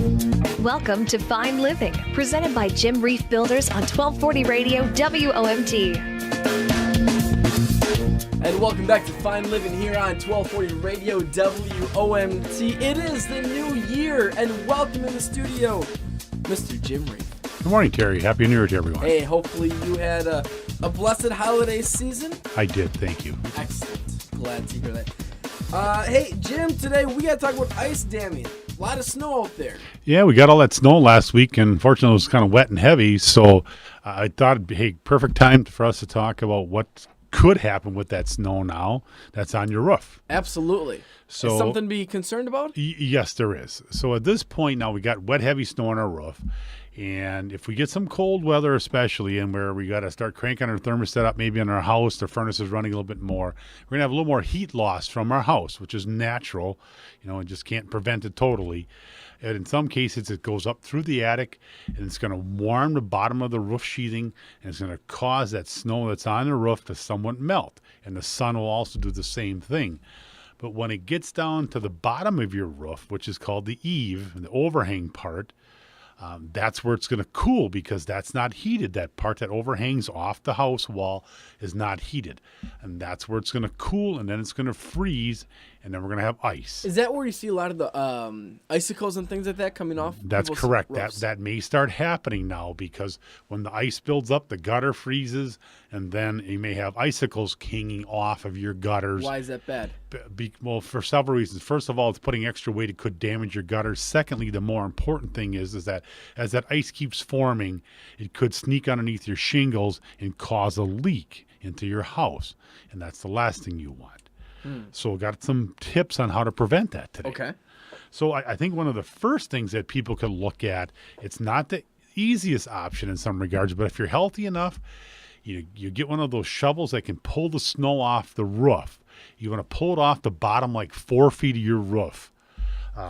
Welcome to Fine Living, presented by Jim Reif Builders on 1240 Radio WOMT. And welcome back to Fine Living here on 1240 Radio WOMT. It is the new year, and welcome in the studio, Mr. Jim Reif. Good morning, Terry. Happy New Year to everyone. Hey, hopefully you had a blessed holiday season. I did, thank you. Excellent. Glad to hear that. Hey, Jim, today we got to talk about ice damming. A lot of snow out there. Yeah, we got all that snow last week, and fortunately it was kind of wet and heavy, so I thought it'd be a perfect time for us to talk about what could happen with that snow now that's on your roof. Absolutely. So, is something to be concerned about? Yes, there is. So at this point now, we got wet, heavy snow on our roof, and if we get some cold weather especially, and where we got to start cranking our thermostat up maybe in our house, the furnace is running a little bit more, we're going to have a little more heat loss from our house, which is natural, and just can't prevent it totally. And in some cases, it goes up through the attic, and it's going to warm the bottom of the roof sheathing, and it's going to cause that snow that's on the roof to somewhat melt. And the sun will also do the same thing. But when it gets down to the bottom of your roof, which is called the eave, the overhang part, that's where it's going to cool because that's not heated. That part that overhangs off the house wall is not heated. And that's where it's going to cool, and then it's going to freeze, and then we're going to have ice. Is that where you see a lot of the icicles and things like that coming off? That's correct. That may start happening now because when the ice builds up, the gutter freezes, and then you may have icicles hanging off of your gutters. Why is that bad? Well, for several reasons. First of all, it's putting extra weight. It could damage your gutters. Secondly, the more important thing is that as that ice keeps forming, it could sneak underneath your shingles and cause a leak into your house, and that's the last thing you want. So we got some tips on how to prevent that today. Okay. So I think one of the first things that people can look at, it's not the easiest option in some regards, but if you're healthy enough, you get one of those shovels that can pull the snow off the roof. You want to pull it off the bottom like 4 feet of your roof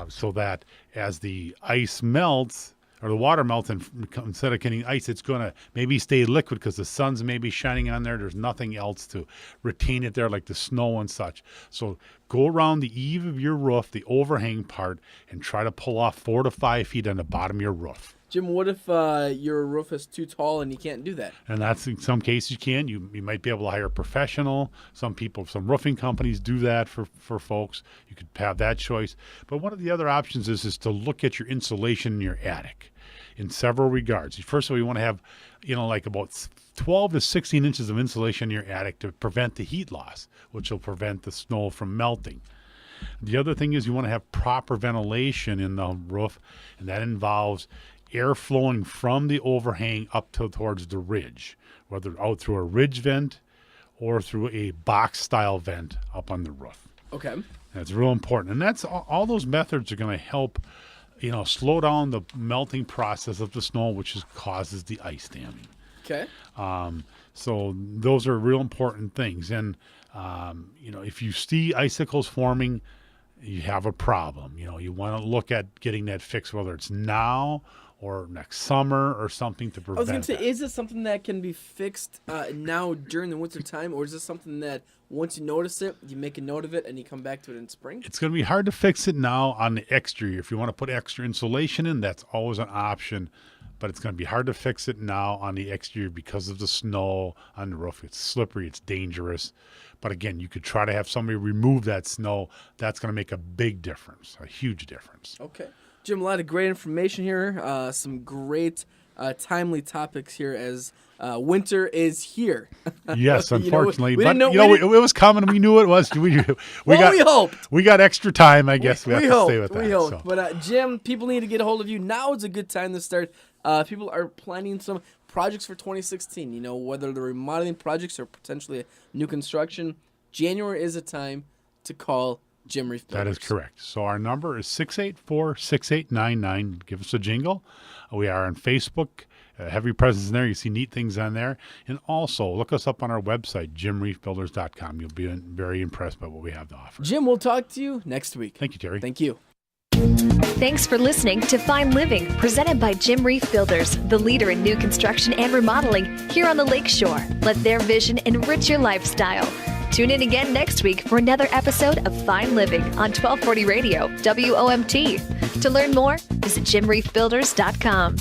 so that as the ice melts, or the water melts, and instead of getting ice, it's going to maybe stay liquid because the sun's maybe shining on there. There's nothing else to retain it there like the snow and such. So go around the eave of your roof, the overhang part, and try to pull off 4 to 5 feet on the bottom of your roof. Jim, what if your roof is too tall and you can't do that? And that's in some cases you can. You might be able to hire a professional. Some roofing companies do that for folks. You could have that choice. But one of the other options is to look at your insulation in your attic in several regards. First of all, you want to have, like about 12 to 16 inches of insulation in your attic to prevent the heat loss, which will prevent the snow from melting. The other thing is you want to have proper ventilation in the roof, and that involves air flowing from the overhang up towards the ridge, whether out through a ridge vent or through a box-style vent up on the roof. Okay. That's real important. And that's all those methods are going to help slow down the melting process of the snow, which causes the ice damming. Okay. So those are real important things. And, if you see icicles forming, you have a problem. You want to look at getting that fixed, whether it's now or next summer or something to prevent. I was going to say, that. Is this something that can be fixed now during the winter time, or is this something that once you notice it, you make a note of it and you come back to it in spring? It's going to be hard to fix it now on the exterior. If you want to put extra insulation in, that's always an option, but it's going to be hard to fix it now on the exterior because of the snow on the roof. It's slippery, it's dangerous. But again, you could try to have somebody remove that snow. That's going to make a big difference, a huge difference. Okay. Jim, a lot of great information here. Some great timely topics here as winter is here. Yes, unfortunately. We but, didn't know, it was coming. We knew it was. We hoped. We got extra time, I guess. We have to stay with that. We hoped. So. But, Jim, people need to get a hold of you. Now is a good time to start. People are planning some projects for 2016, whether they're remodeling projects or potentially new construction. January is a time to call Jim Reif Builders. That is correct. So our number is 684-6899. Give us a jingle. We are on Facebook. Heavy presence in there. You see neat things on there. And also, look us up on our website, jimreifbuilders.com. You'll be very impressed by what we have to offer. Jim, we'll talk to you next week. Thank you, Terry. Thank you. Thanks for listening to Fine Living, presented by Jim Reif Builders, the leader in new construction and remodeling here on the Lakeshore. Let their vision enrich your lifestyle. Tune in again next week for another episode of Fine Living on 1240 Radio, WOMT. To learn more, visit jimreifbuilders.com.